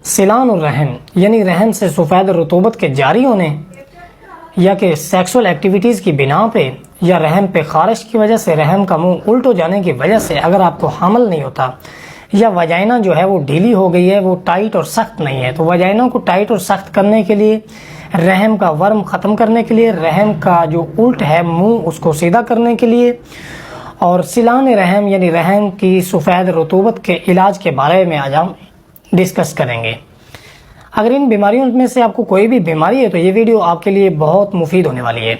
سیلان الرحم یعنی رحم سے سفید رطوبت کے جاری ہونے یا کہ سیکسول ایکٹیویٹیز کی بنا پہ یا رحم پہ خارش کی وجہ سے رحم کا منہ الٹ ہو جانے کی وجہ سے اگر آپ کو حمل نہیں ہوتا یا وجائنا جو ہے وہ ڈھیلی ہو گئی ہے، وہ ٹائٹ اور سخت نہیں ہے، تو وجائنا کو ٹائٹ اور سخت کرنے کے لیے، رحم کا ورم ختم کرنے کے لیے، رحم کا جو الٹ ہے منہ اس کو سیدھا کرنے کے لیے اور سیلان رحم یعنی رحم کی سفید رطوبت کے علاج کے بارے میں آج ہم ڈسکس کریں گے۔ اگر ان بیماریوں میں سے آپ کو کوئی بھی بیماری ہے تو یہ ویڈیو آپ کے لیے بہت مفید ہونے والی ہے،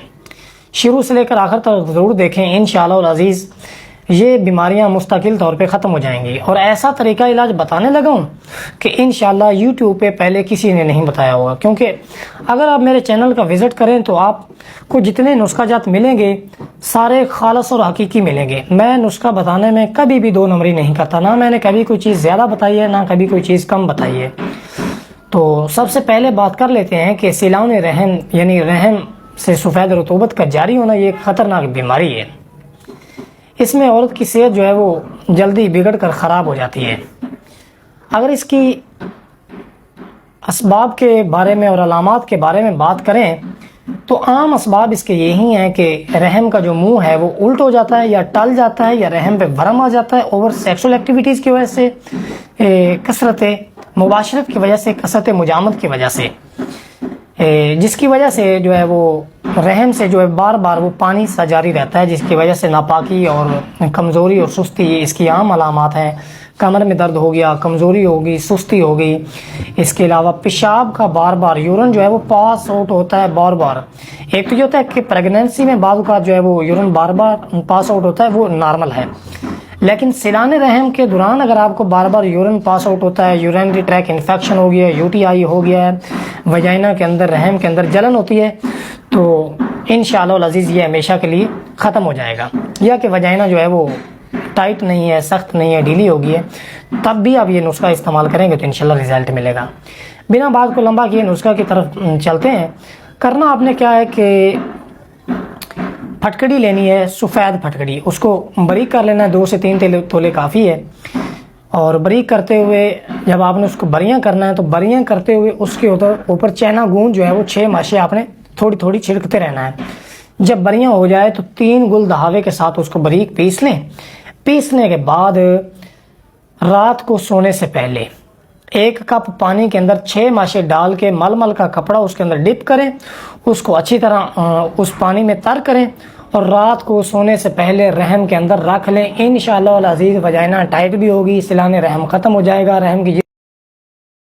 شروع سے لے کر آخر تک ضرور دیکھیں، انشاءاللہ العزیز یہ بیماریاں مستقل طور پہ ختم ہو جائیں گی اور ایسا طریقہ علاج بتانے لگا ہوں کہ انشاءاللہ یوٹیوب پہ پہلے کسی نے نہیں بتایا ہوگا، کیونکہ اگر آپ میرے چینل کا وزٹ کریں تو آپ کو جتنے نسخہ جات ملیں گے سارے خالص اور حقیقی ملیں گے۔ میں نسخہ بتانے میں کبھی بھی دو نمبری نہیں کرتا، نہ میں نے کبھی کوئی چیز زیادہ بتائی ہے، نہ کبھی کوئی چیز کم بتائی ہے۔ تو سب سے پہلے بات کر لیتے ہیں کہ سیلان رحم یعنی رحم سے سفید رطوبت کا جاری ہونا یہ ایک خطرناک بیماری ہے۔ اس میں عورت کی صحت جو ہے وہ جلدی بگڑ کر خراب ہو جاتی ہے۔ اگر اس کی اسباب کے بارے میں اور علامات کے بارے میں بات کریں تو عام اسباب اس کے یہی ہیں کہ رحم کا جو منہ ہے وہ الٹ ہو جاتا ہے یا ٹل جاتا ہے یا رحم پہ ورم آ جاتا ہے اوور سیکسول ایکٹیویٹیز کی وجہ سے، کثرت مباشرت کی وجہ سے، کثرت مجامت کی وجہ سے، جس کی وجہ سے جو ہے وہ رحم سے جو ہے بار بار وہ پانی سا جاری رہتا ہے، جس کی وجہ سے ناپاکی اور کمزوری اور سستی اس کی عام علامات ہیں۔ کمر میں درد ہو گیا، کمزوری ہوگی، سستی ہوگی، اس کے علاوہ پیشاب کا بار بار یورن جو ہے وہ پاس آؤٹ ہوتا ہے بار بار۔ ایک تو یہ ہوتا ہے کہ پریگنینسی میں بعض اوقات جو ہے وہ یورن بار بار پاس آؤٹ ہوتا ہے، وہ نارمل ہے، لیکن سیلان رحم کے دوران اگر آپ کو بار بار یورن پاس آؤٹ ہوتا ہے، یورینری ٹریک انفیکشن ہو گیا ہے، UTI ہو گیا ہے، وجائنا کے اندر رحم کے اندر جلن ہوتی ہے، تو انشاءاللہ العزیز یہ ہمیشہ کے لیے ختم ہو جائے گا، یا کہ وجائنا جو ہے وہ ٹائٹ نہیں ہے، سخت نہیں ہے، ڈھیلی ہو گئی ہے، تب بھی آپ یہ نسخہ استعمال کریں گے تو انشاءاللہ رزلٹ ملے گا۔ بنا بات کو لمبا کیے نسخہ کی طرف چلتے ہیں۔ کرنا آپ نے کیا ہے کہ پھٹکڑی لینی ہے، سفید پھٹکڑی، اس کو باریک کر لینا ہے، 2 سے 3 تولے کافی ہے، اور باریک کرتے ہوئے جب آپ نے اس کو بریاں کرنا ہے تو بریاں کرتے ہوئے اس کے اوپر چینا گوند جو ہے وہ 6 ماشے آپ نے تھوڑی تھوڑی چھڑکتے رہنا ہے۔ جب بریاں ہو جائے تو 3 گل دھاوے کے ساتھ اس کو باریک پیس لیں۔ پیسنے کے بعد رات کو سونے سے پہلے 1 کپ پانی کے اندر 6 ماشے ڈال کے مل کا کپڑا اس کے اندر ڈپ کریں، اس کو اچھی طرح اس پانی میں تر کریں اور رات کو سونے سے پہلے رحم کے اندر رکھ لیں۔ انشاءاللہ العزیز وجائنا ٹائٹ بھی ہوگی، سیلان رحم ختم ہو جائے گا، رحم کی